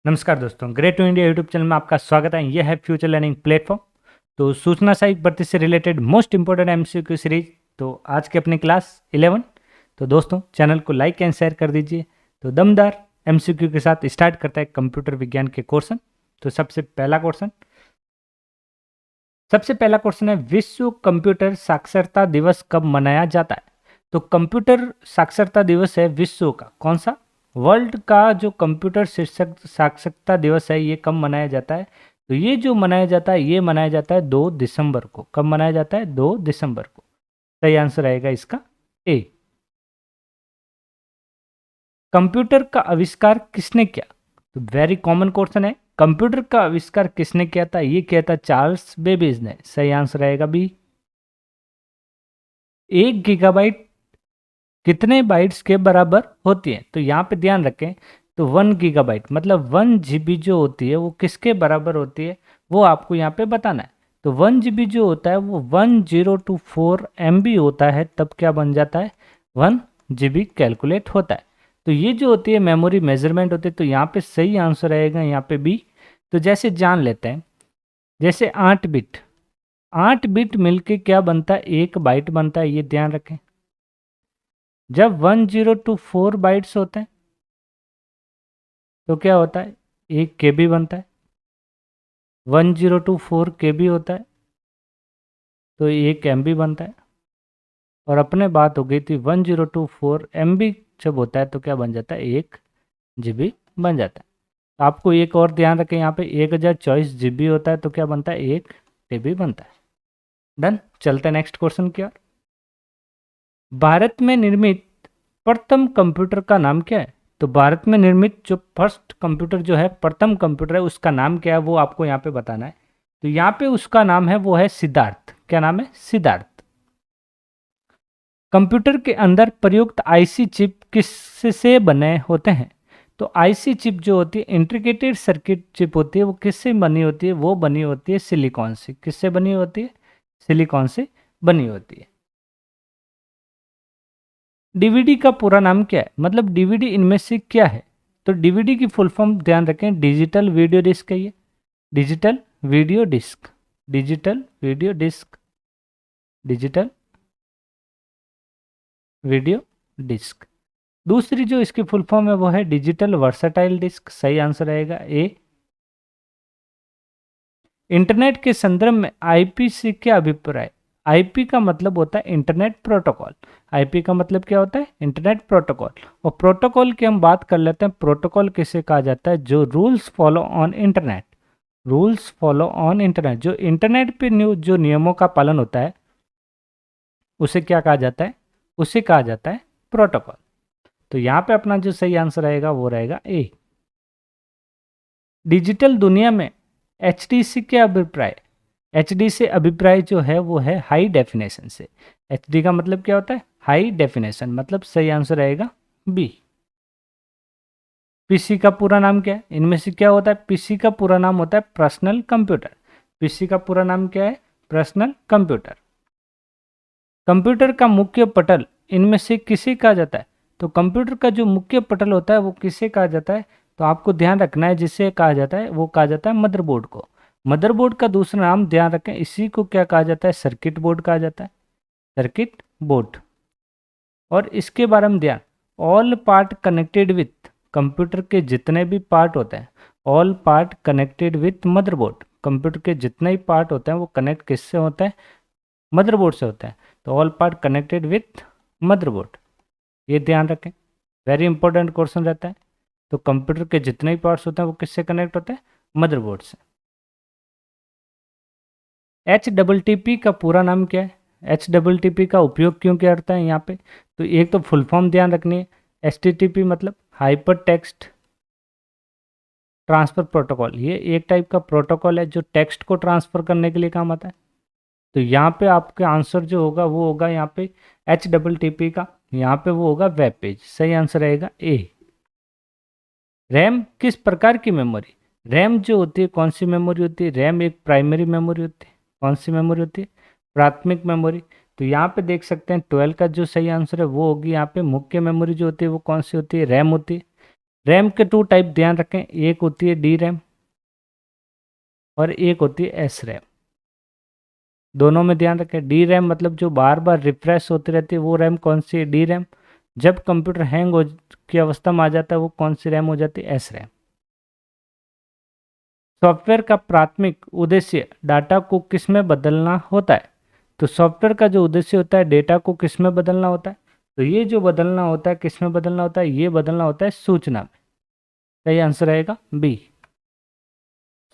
नमस्कार दोस्तों, great to India YouTube channel में आपका स्वागत है। यह है फ्यूचर लर्निंग प्लेटफॉर्म। तो सूचना सहायक भर्ती से related most important MCQ series. तो आज की अपनी क्लास 11। तो दोस्तों चैनल को लाइक एंड शेयर कर दीजिए। तो दमदार एमसीक्यू के साथ स्टार्ट करता है कंप्यूटर विज्ञान के क्वेश्चन। तो सबसे पहला क्वेश्चन है, विश्व कंप्यूटर साक्षरता दिवस कब मनाया जाता है? तो कंप्यूटर साक्षरता दिवस है विश्व का कौन सा? वर्ल्ड का जो कंप्यूटर शीर्षक साक्षरता दिवस है ये कब मनाया जाता है? तो ये जो मनाया जाता है ये मनाया जाता है 2 दिसंबर को। कब मनाया जाता है? 2 दिसंबर को। सही आंसर आएगा इसका ए। कंप्यूटर का आविष्कार किसने किया? तो वेरी कॉमन क्वेश्चन है। कंप्यूटर का आविष्कार किसने किया था? ये किया था चार्ल्स बेबेज ने। सही आंसर आएगा बी। 1 गीगाबाइट कितने बाइट्स के बराबर होती है? तो यहाँ पे ध्यान रखें। तो 1 गीगाबाइट मतलब 1 GB जो होती है वो किसके बराबर होती है वो आपको यहाँ पे बताना है। तो 1 GB जो होता है वो 1024 MB होता है, तब क्या बन जाता है? 1 GB कैलकुलेट होता है। तो ये जो होती है मेमोरी मेजरमेंट होती है। तो यहाँ पे सही आंसर आएगा यहाँ पे बी। तो जैसे जान लेते हैं, जैसे 8 बिट मिलके क्या बनता है? 1 बाइट बनता है। ये ध्यान रखें। जब 1024 बाइट्स होते हैं तो क्या होता है? 1 KB बनता है। 1024 KB होता है तो 1 MB बनता है। और अपने बात हो गई थी 1024 MB जब होता है तो क्या बन जाता है? 1 GB बन जाता है। तो आपको एक और ध्यान रखें, यहाँ पे 1024 GB होता है तो क्या बनता है? 1 TB बनता है। डन। चलते हैं नेक्स्ट क्वेश्चन की ओर। भारत में निर्मित प्रथम कंप्यूटर का नाम क्या है? तो भारत में निर्मित जो फर्स्ट कंप्यूटर जो है, प्रथम कंप्यूटर है, उसका नाम क्या है वो आपको यहाँ पे बताना है। तो यहाँ पे उसका नाम है वो है सिद्धार्थ। क्या नाम है? सिद्धार्थ। कंप्यूटर के अंदर प्रयुक्त आईसी चिप किससे बने होते हैं? तो आईसी चिप जो होती है, इंट्रिकेटेड सर्किट चिप होती है, वो किससे बनी होती है? वो बनी होती है सिलिकॉन से। किससे बनी होती है? सिलिकॉन से बनी होती है। डीवीडी का पूरा नाम क्या है? मतलब डीवीडी इनमें से क्या है? तो डीवीडी की फुल फॉर्म ध्यान रखें, डिजिटल वीडियो डिस्क है ये। Digital video disc. Digital video disc. Digital video disc. दूसरी जो इसकी फुल फॉर्म है वो है डिजिटल वर्सटाइल डिस्क। सही आंसर आएगा ए। इंटरनेट के संदर्भ में आईपी से क्या अभिप्राय? आईपी का मतलब होता है इंटरनेट प्रोटोकॉल। आईपी का मतलब क्या होता है? Internet protocol. और प्रोटोकॉल की हम बात कर लेते हैं। प्रोटोकॉल किसे कहा जाता है? जो rules follow on internet. Rules follow on internet, जो इंटरनेट पे जो नियमों का पालन होता है उसे क्या कहा जाता है? उसे कहा जाता है प्रोटोकॉल। तो यहाँ पे अपना जो सही आंसर आएगा वो रहेगा ए। डिजिटल दुनिया में एचडी से क्या अभिप्राय? एचडी से अभिप्राय जो है वो है हाई डेफिनेशन से। एचडी का मतलब क्या होता है? High definition. मतलब सही आंसर आएगा बी। पीसी का पूरा नाम क्या है? इनमें से क्या होता है? पीसी का पूरा नाम होता है पर्सनल कंप्यूटर। पीसी का पूरा नाम क्या है? Personal computer. कंप्यूटर का मुख्य पटल इनमें से किसे कहा जाता है? तो कंप्यूटर का जो मुख्य पटल होता है वो किसे कहा जाता है? तो आपको ध्यान रखना है, जिसे कहा जाता है वो कहा जाता है मदरबोर्ड को। मदरबोर्ड का दूसरा नाम ध्यान रखें, इसी को क्या कहा जाता है? सर्किट बोर्ड कहा जाता है। Circuit board. और इसके बारे में ध्यान, all part connected with, computer के जितने भी पार्ट होते हैं, all part connected with motherboard. Computer के जितने ही पार्ट होते हैं वो कनेक्ट किससे होते हैं? मदरबोर्ड से होते हैं। तो all part connected with motherboard, ये ध्यान रखें। वेरी इंपॉर्टेंट क्वेश्चन रहता है। तो कंप्यूटर के जितने भी पार्ट्स होते हैं वो किससे कनेक्ट होते हैं? मदरबोर्ड से। HTTP का पूरा नाम क्या है? HTTP का उपयोग क्यों किया जाता है यहाँ पे? तो एक तो फुल फॉर्म ध्यान रखनी है। HTTP मतलब हाइपर टेक्स्ट ट्रांसफर प्रोटोकॉल। ये एक टाइप का प्रोटोकॉल है जो टेक्स्ट को ट्रांसफर करने के लिए काम आता है। तो यहाँ पे आपका आंसर जो होगा वो होगा यहाँ पे HTTP का, यहाँ पे वो होगा वेब पेज। सही आंसर रहेगा ए। रैम किस प्रकार की मेमोरी? रैम जो होती है कौन सी मेमोरी होती है? रैम एक प्राइमरी मेमोरी होती है। कौन सी मेमोरी होती है? प्राथमिक मेमोरी। तो यहाँ पे देख सकते हैं 12 का जो सही आंसर है वो होगी यहाँ पे मुख्य मेमोरी जो होती है वो कौन सी होती है? रैम होती है। रैम के 2 टाइप ध्यान रखें, एक होती है डी रैम और एक होती है एस रैम। दोनों में ध्यान रखें, डी रैम मतलब जो बार बार रिफ्रेश होती रहती है वो रैम कौन सी है, डी रैम। जब कंप्यूटर हैंग हो की अवस्था में आ जाता है वो कौन सी रैम हो जाती है, एस रैम। सॉफ्टवेयर का प्राथमिक उद्देश्य डाटा को किस में बदलना होता है, तो सॉफ्टवेयर का जो उद्देश्य होता है डेटा को किस में बदलना होता है, तो ये जो बदलना होता है किस में बदलना होता है, ये बदलना होता है सूचना में। सही आंसर रहेगा बी।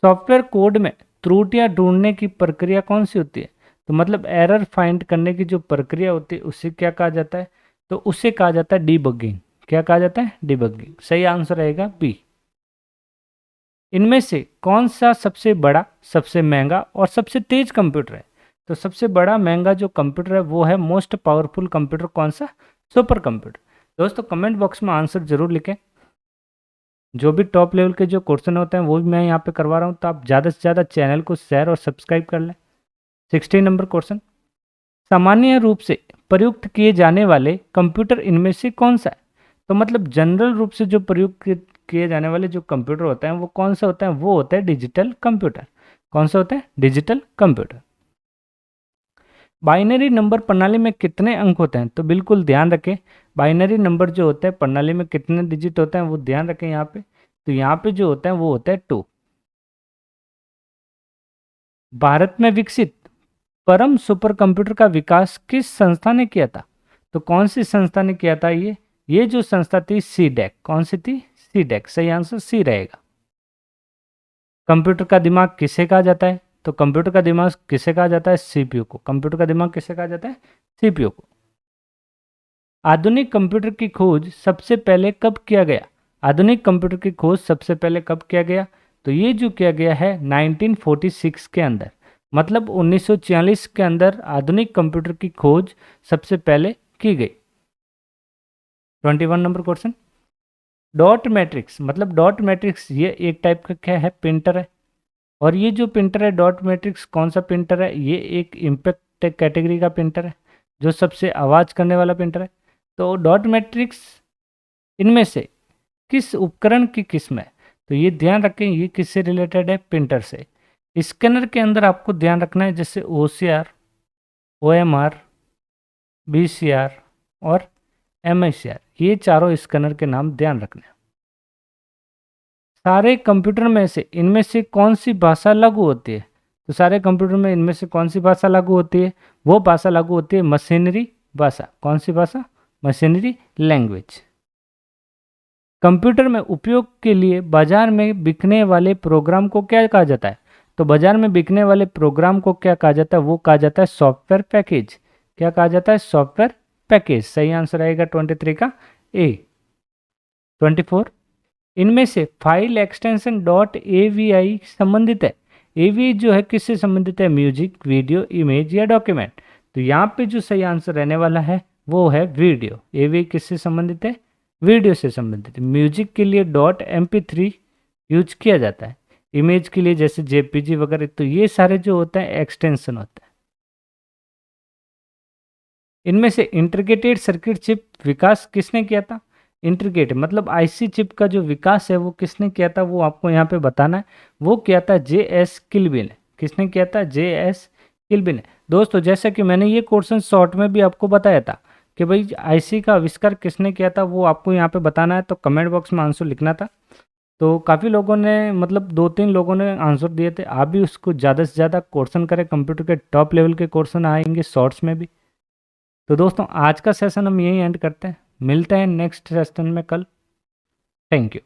सॉफ्टवेयर कोड में त्रुटियां ढूंढने की प्रक्रिया कौन सी होती है, तो मतलब एरर फाइंड करने की जो प्रक्रिया होती है उसे क्या कहा जाता है, तो उसे कहा जाता है डिबगिंग। क्या कहा जाता है, डिबगिंग। सही आंसर रहेगा बी। इनमें से कौन सा सबसे बड़ा, सबसे महंगा और सबसे तेज कंप्यूटर है, तो सबसे बड़ा महंगा जो कंप्यूटर है वो है मोस्ट पावरफुल कंप्यूटर, कौन सा, सुपर कंप्यूटर। दोस्तों कमेंट बॉक्स में आंसर जरूर लिखें। जो भी टॉप लेवल के जो क्वेश्चन होते हैं वो भी मैं यहाँ पे करवा रहा हूँ, तो आप ज़्यादा से ज़्यादा चैनल को शेयर और सब्सक्राइब कर लें। 16 नंबर क्वेश्चन, सामान्य रूप से प्रयुक्त किए जाने वाले कंप्यूटर इनमें से कौन सा है, तो मतलब जनरल रूप से जो प्रयुक्त किए जाने वाले जो कंप्यूटर होते हैं वो कौन सा होता है, वो होता है डिजिटल कंप्यूटर। कौन सा होता है, डिजिटल कंप्यूटर। बाइनरी नंबर प्रणाली में कितने अंक होते हैं, तो बिल्कुल ध्यान रखें, बाइनरी नंबर जो होते हैं प्रणाली में कितने डिजिट होते हैं वो ध्यान रखें यहाँ पे। तो यहाँ पे जो होता है वो होता है 2। भारत में विकसित परम सुपर कंप्यूटर का विकास किस संस्था ने किया था, तो कौन सी संस्था ने किया था, ये जो संस्था थी सीडेक। कौन सी थी, सीडेक। सही आंसर सी रहेगा। कंप्यूटर का दिमाग किसे कहा जाता है, तो कंप्यूटर का दिमाग किसे कहा जाता है, सीपीयू को। कंप्यूटर का दिमाग किसे कहा जाता है, सीपीयू को। आधुनिक कंप्यूटर की खोज सबसे पहले कब किया गया, आधुनिक कंप्यूटर की खोज सबसे पहले कब किया गया, तो ये जो किया गया है 1946 के अंदर, मतलब 1946 के अंदर आधुनिक कंप्यूटर की खोज सबसे पहले की गई। 21 नंबर क्वेश्चन, डॉट मैट्रिक्स, मतलब डॉट मैट्रिक्स ये एक टाइप का क्या है, प्रिंटर है। और ये जो प्रिंटर है डॉट मैट्रिक्स कौन सा प्रिंटर है, ये एक इम्पैक्ट कैटेगरी का प्रिंटर है, जो सबसे आवाज़ करने वाला प्रिंटर है। तो डॉट मैट्रिक्स इनमें से किस उपकरण की किस्म है, तो ये ध्यान रखें ये किससे रिलेटेड है, प्रिंटर से। स्कैनर के अंदर आपको ध्यान रखना है जैसे OCR, OMR, BCR और MICR, ये चारों स्कैनर के नाम ध्यान रखना है। सारे कंप्यूटर में से इनमें से कौन सी भाषा लागू होती है, तो सारे कंप्यूटर में इनमें से कौन सी भाषा लागू होती है, वो भाषा लागू होती है मशीनरी भाषा। कौन सी भाषा, मशीनरी लैंग्वेज। कंप्यूटर में उपयोग के लिए बाजार में बिकने वाले प्रोग्राम को क्या कहा जाता है, तो बाजार में बिकने वाले प्रोग्राम को क्या कहा जाता है, वो कहा जाता है सॉफ्टवेयर पैकेज। क्या कहा जाता है, सॉफ्टवेयर पैकेज। सही आंसर आएगा 23 का ए। 24, इनमें से फाइल एक्सटेंशन डॉट AVI संबंधित है। AVI जो है किससे संबंधित है, म्यूजिक, वीडियो, इमेज या डॉक्यूमेंट। तो यहाँ पे जो सही आंसर रहने वाला है वो है वीडियो। AVI किससे संबंधित है, वीडियो से संबंधित है। म्यूजिक के लिए डॉट MP3 यूज किया जाता है, इमेज के लिए जैसे JPG वगैरह। तो ये सारे जो होते हैं एक्सटेंशन होता है। इनमें से इंटीग्रेटेड सर्किट चिप विकास किसने किया था, इंटीग्रेटेड मतलब IC चिप का जो विकास है वो किसने किया था, वो आपको यहाँ पे बताना है। वो किया था JS किल्बिन ने। किसने किया था, JS किल्बिन ने। दोस्तों जैसा कि मैंने ये क्वेश्चन शॉर्ट में भी आपको बताया था कि भाई IC का आविष्कार किसने किया था, वो आपको यहाँ पे बताना है, तो कमेंट बॉक्स में आंसर लिखना था। तो काफ़ी लोगों ने मतलब 2-3 लोगों ने आंसर दिए थे। आप भी उसको ज़्यादा से ज़्यादा क्वेश्चन करें, कंप्यूटर के टॉप लेवल के क्वेश्चन आएंगे शॉर्ट्स में भी। तो दोस्तों आज का सेशन हम यहीं एंड करते हैं, मिलते हैं नेक्स्ट सेशन में कल। Thank you.